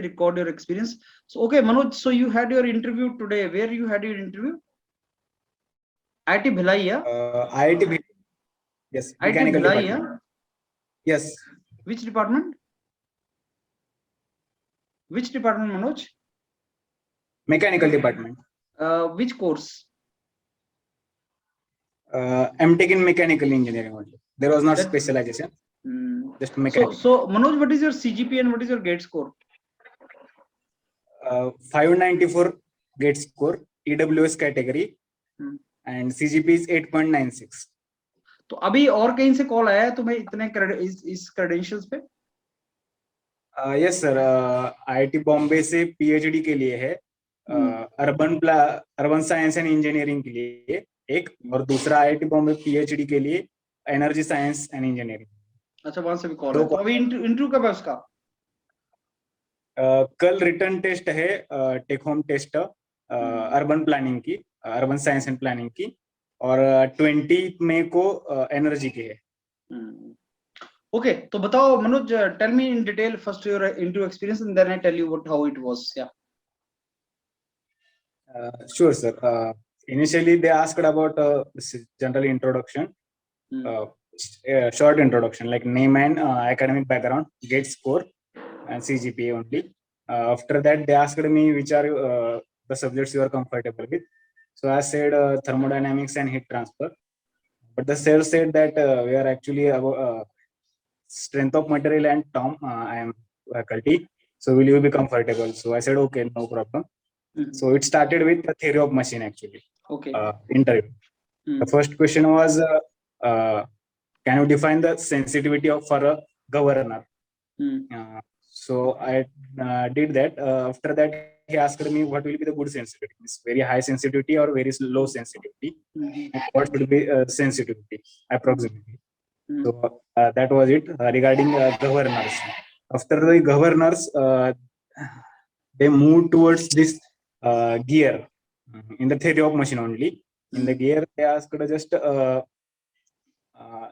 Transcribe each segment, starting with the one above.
record your experience. So okay, Manoj, so you had your interview today. Where you had your interview? IIT Bhilai, yeah? IIT Bhilai. Yes, IIT mechanical Bhilai, department. yeah? Yes. Which department? Which department, Manoj? Mechanical department. Which course? I'm taking mechanical engineering only. There was not That- specialization. Just So, mechanical. so Manoj, what is your CGPA and what is your GATE score? 594 GATE score, EWS category, and CGP is 8.96. तो अभी और कहीं से call आया है तुम्हें इतने इस क्रेडेंशियल्स पे? यस सर, IIT बॉम्बे से PhD के लिए है, अर्बन साइंस एंड इंजीनियरिंग के लिए एक, और दूसरा IIT बॉम्बे PhD के लिए एनर्जी साइंस एंड इंजीनियरिंग. अच्छा, वहां से भी कॉल है. तो अभी इंटरव्यू कब है उसका? कल रिटर्न टेस्ट है, take home test urban planning की, अर्बन साइंस एंड प्लानिंग की, और 20 मई को एनर्जी की है. ओके, तो बताओ Manoj, tell me in detail first your interview experience and then I tell you what how it was. Yeah sure sir. Initially they asked about general introduction, short introduction like name and academic background, GATE score and CGPA only. After that they asked me which are the subjects you are comfortable with. So I said thermodynamics and heat transfer, but the sir said that we are actually about strength of material and Tom, I am faculty, so will you be comfortable? So I said okay, no problem. So it started with the theory of machine actually. Okay. Interview. The first question was, can you define the sensitivity of for a governor? So I did that. After that, he asked me what will be the good sensitivity. It's very high sensitivity or very low sensitivity. And what should be sensitivity approximately. So that was it regarding governors. After the governors, they moved towards this gear in the theory of machine only. In the gear, they asked just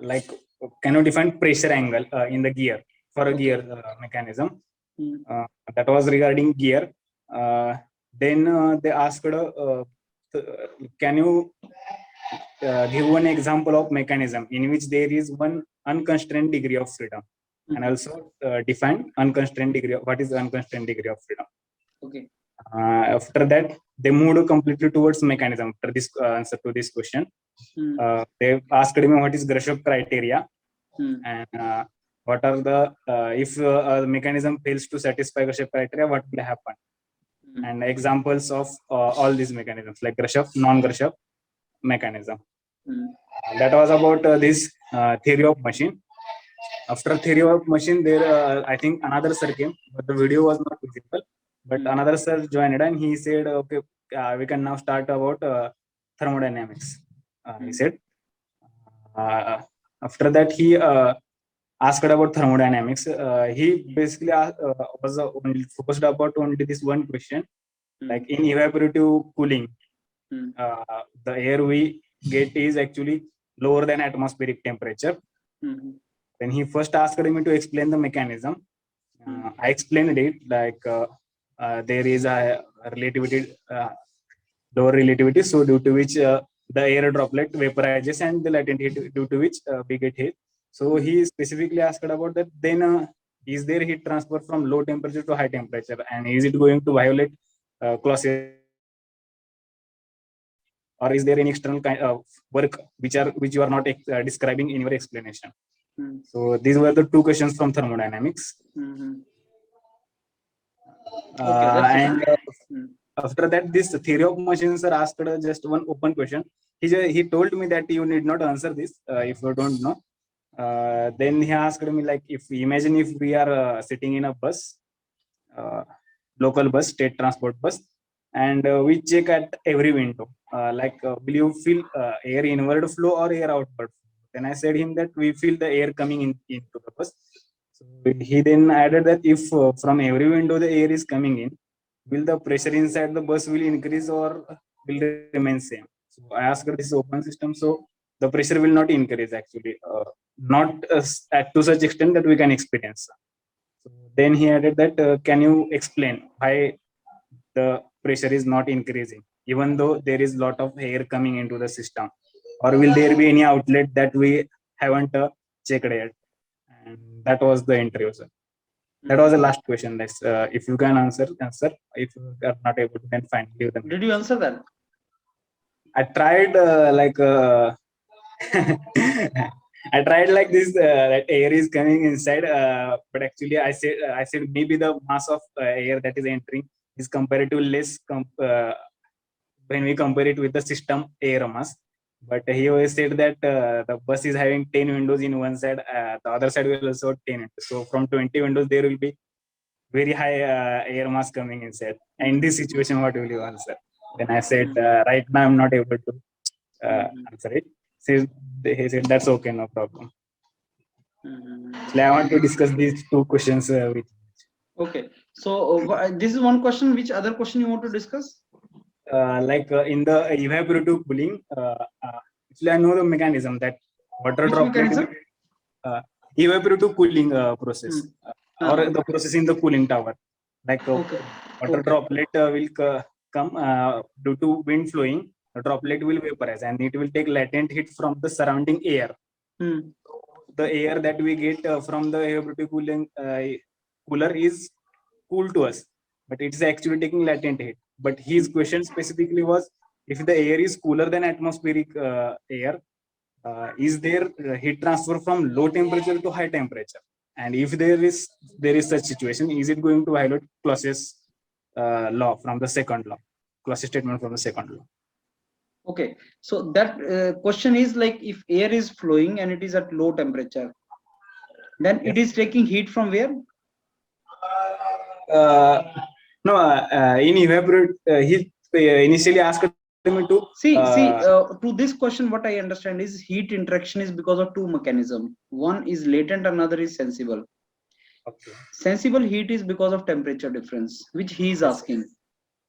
like, can you define pressure angle in the gear for a gear mechanism? That was regarding gear. Then they asked, can you give one example of mechanism in which there is one unconstrained degree of freedom, and also define unconstrained degree of, what is the unconstrained degree of freedom. Okay. After that, they moved completely towards mechanism. After this answer to this question, they asked me what is Grashof criteria, and what are the if a mechanism fails to satisfy Grashof criteria, what will happen, and examples of all these mechanisms like Grashof, non-Grashof mechanism. That was about this theory of machine. After theory of machine, there I think another sir came, but the video was not visible. But another sir joined and he said, okay, we can now start about thermodynamics. He said. After that, he asked about thermodynamics. He basically was only focused about only this one question, like in evaporative cooling, the air we get is actually lower than atmospheric temperature. Then he first asked me to explain the mechanism. I explained it like there is a relativity, lower relativity, so due to which the air droplet vaporizes and the latent heat due to which we get heat. So he specifically asked about that. Then is there heat transfer from low temperature to high temperature, and is it going to violate Clausius? Or is there any external kind of work which you are not describing in your explanation? So these were the two questions from thermodynamics. And after that, this theory of machines are asked just one open question. He told me that you need not answer this if you don't know. Then he asked me like, imagine if we are sitting in a bus, local bus, state transport bus, and we check at every window, will you feel air inward flow or air outward flow? Then I said him that we feel the air coming into the bus. So he then added that if from every window the air is coming in, will the pressure inside the bus will increase or will remain same? So I asked this open system, so the pressure will not increase actually, not to such extent that we can experience. So Then he added that, can you explain why the pressure is not increasing, even though there is lot of air coming into the system? Or will there be any outlet that we haven't checked yet? And that was the interview, sir. That was the last question. That's, if you can answer. If you are not able to, then fine. Leave them. Did you answer that? I tried I tried like this, that air is coming inside, but actually I said maybe the mass of air that is entering is comparatively less when we compare it with the system air mass. But he always said that the bus is having 10 windows in one side, the other side will also 10 windows. So from 20 windows there will be very high air mass coming inside. And in this situation, what will you answer? Then I said, right now I'm not able to answer it. He said, that's okay, no problem. So I want to discuss these two questions with you. Okay, so this is one question. Which other question you want to discuss? In the evaporative cooling, actually I know the mechanism that water Which droplet mechanism? evaporative cooling process, or the process in the cooling tower. Like water droplet will come due to wind flowing. The droplet will vaporize and it will take latent heat from the surrounding air. The air that we get from the evaporative cooling cooler is cool to us, but it's actually taking latent heat. But his question specifically was, if the air is cooler than atmospheric air, is there heat transfer from low temperature to high temperature? And if there is such situation, is it going to violate Clausius law from the second law, Clausius statement from the second law? Okay, so that question is like, if air is flowing and it is at low temperature, then it is taking heat from where? In evaporate, he initially asked me to see to this question. What I understand is heat interaction is because of two mechanisms. One is latent, another is sensible. Okay. Sensible heat is because of temperature difference, which he is asking.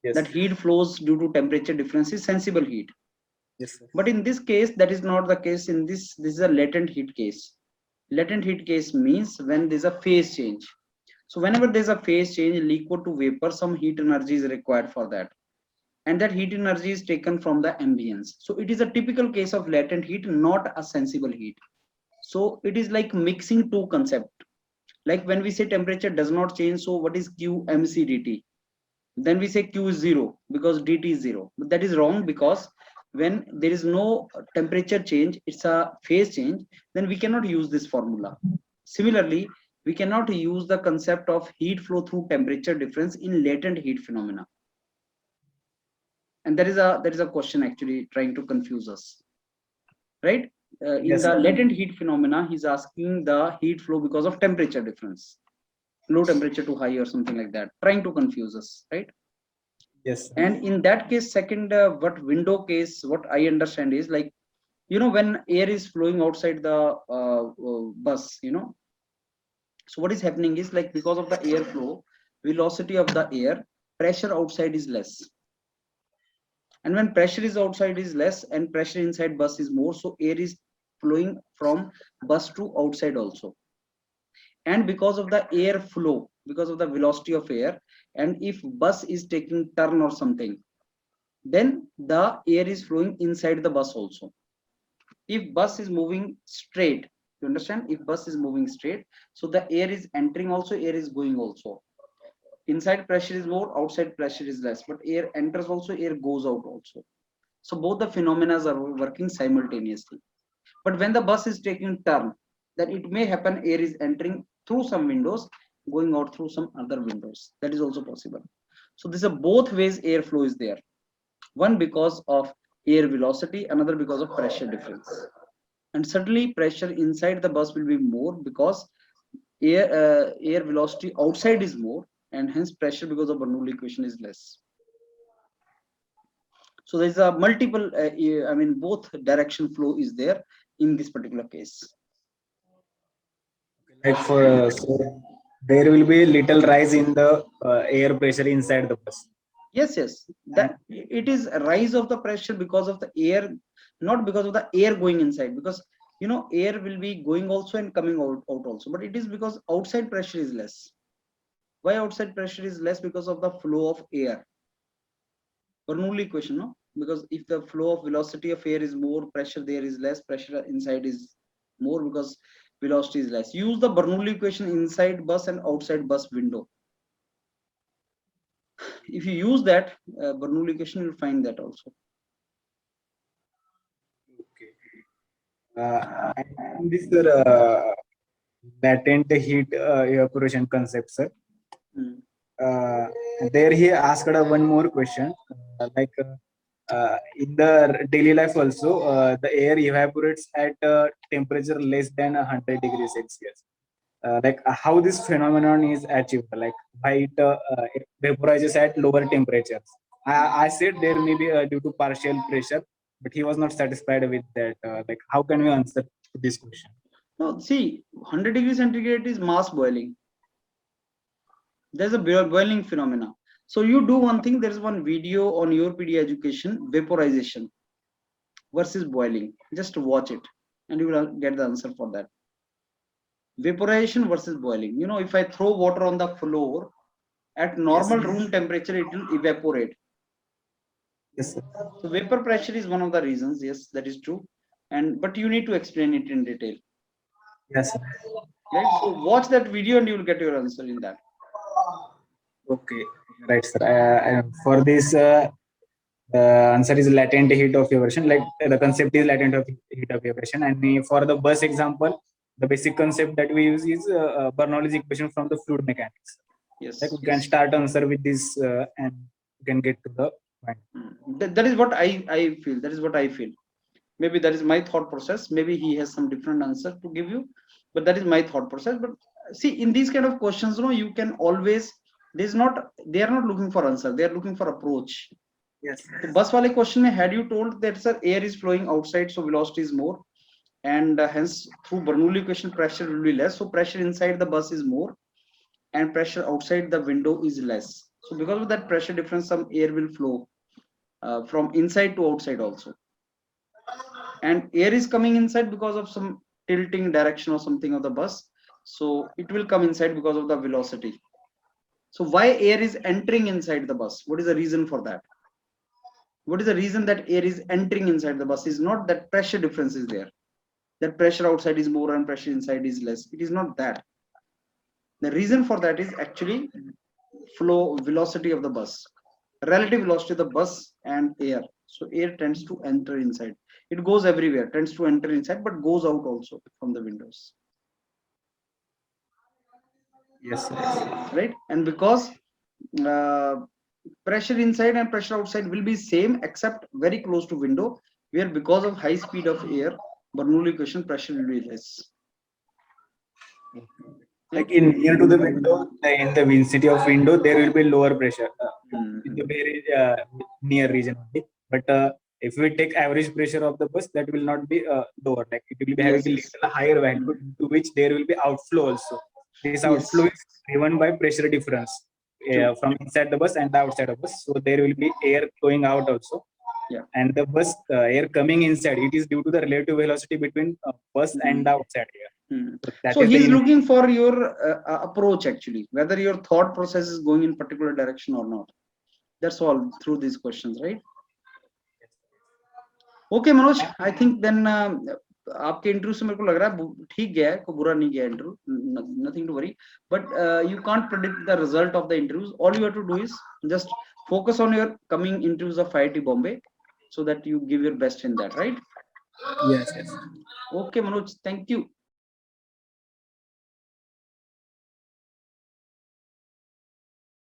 Yes. That heat flows due to temperature difference is sensible heat. Yes, sir. But in this case, that is not the case. In this is a latent heat case. Latent heat case means when there's a phase change. So whenever there's a phase change, liquid to vapor, some heat energy is required for that. And that heat energy is taken from the ambience. So it is a typical case of latent heat, not a sensible heat. So it is like mixing two concepts. Like when we say temperature does not change, so what is Q mc dt? Then we say Q is 0 because dt is 0. But that is wrong, because when there is no temperature change, it's a phase change, then we cannot use this formula. Similarly, we cannot use the concept of heat flow through temperature difference in latent heat phenomena. And that is a question actually trying to confuse us, right? In the latent heat phenomena, he's asking the heat flow because of temperature difference, low temperature to high or something like that, trying to confuse us, right? Yes. And in that case, second, what window case, what I understand is like, when air is flowing outside the bus, so what is happening is like, because of the airflow, velocity of the air, pressure outside is less. And when pressure is outside is less and pressure inside bus is more, so air is flowing from bus to outside also. And because of the air flow, because of the velocity of air, and if bus is taking turn or something, then the air is flowing inside the bus also. If bus is moving straight, you understand, if bus is moving straight, so the air is entering also, air is going also. Inside pressure is more, outside pressure is less, but air enters also, air goes out also. So both the phenomena are working simultaneously. But when the bus is taking turn, then it may happen air is entering through some windows, going out through some other windows. That is also possible. So these are both ways airflow is there. One because of air velocity, another because of pressure difference. And certainly pressure inside the bus will be more because air velocity outside is more, and hence pressure because of Bernoulli equation is less. So there's a multiple, both direction flow is there in this particular case. Like so there will be little rise in the air pressure inside the bus. Yes, that it is a rise of the pressure because of the air, not because of the air going inside, because air will be going also and coming out also, but it is because outside pressure is less. Why outside pressure is less? Because of the flow of air. Bernoulli equation, no? Because if the flow of velocity of air is more, pressure there is less, pressure inside is more because velocity is less. Use the Bernoulli equation inside bus and outside bus window. If you use that Bernoulli equation, you'll find that also. Okay. And this latent heat evaporation concept, sir. There he asked one more question, in the daily life also, the air evaporates at temperature less than 100 degrees Celsius. How this phenomenon is achieved, like why it vaporizes at lower temperatures. I said there may be due to partial pressure, but he was not satisfied with that. How can we answer this question? No, see, 100 degrees centigrade is mass boiling. There's a boiling phenomena. So you do one thing. There's one video on your PD education, vaporization versus boiling. Just watch it, and you will get the answer for that. Vaporization versus boiling. You know, if I throw water on the floor at normal room temperature, it will evaporate. Yes, sir. So vapor pressure is one of the reasons. Yes, that is true. But you need to explain it in detail. Yes, sir. Right. So watch that video, and you will get your answer in that. Okay, right, sir. For this, the answer is latent heat of evaporation. Like the concept is latent heat of evaporation. And for the bus example, the basic concept that we use is Bernoulli's equation from the fluid mechanics. Yes. Like we can start answer with this, and we can get to the point. That is what I feel. That is what I feel. Maybe that is my thought process. Maybe he has some different answer to give you, but that is my thought process. But see, in these kind of questions, you know, you can always. They are not looking for answer. They are looking for approach. Yes. So bus wale question mein, had you told that sir air is flowing outside, so velocity is more, and hence through Bernoulli equation pressure will be less. So pressure inside the bus is more, and pressure outside the window is less. So because of that pressure difference, some air will flow from inside to outside also. And air is coming inside because of some tilting direction or something of the bus. So it will come inside because of the velocity. So why air is entering inside the bus? What is the reason for that? What is the reason that air is entering inside the bus? Is not that pressure difference is there. That pressure outside is more and pressure inside is less. It is not that. The reason for that is actually flow velocity of the bus, relative velocity of the bus and air. So air tends to enter inside. It goes everywhere, tends to enter inside, but goes out also from the windows. Yes, right? And because pressure inside and pressure outside will be same except very close to window, where because of high speed of air, Bernoulli equation pressure will be less. Like in near to the window, in the vicinity of window, there will be lower pressure in the very near region only. But if we take average pressure of the bus, that will not be lower. Like it will be having a little higher value, to which there will be outflow also. This outflow is driven by pressure difference from inside the bus and the outside of the bus. So there will be air flowing out also. Yeah. And the bus air coming inside, it is due to the relative velocity between bus and the outside air. So he's looking for your approach actually, whether your thought process is going in particular direction or not. That's all through these questions, right? Okay, Manoj, I think then आपके interview से मेरे को लग रहा है ठीक गया है, कोई बुरा नहीं गया interview, nothing to worry. But you can't predict the result of the interviews. All you have to do is just focus on your coming interviews of IIT Bombay, so that you give your best in that, right? Yes. Okay, Manoj, thank you.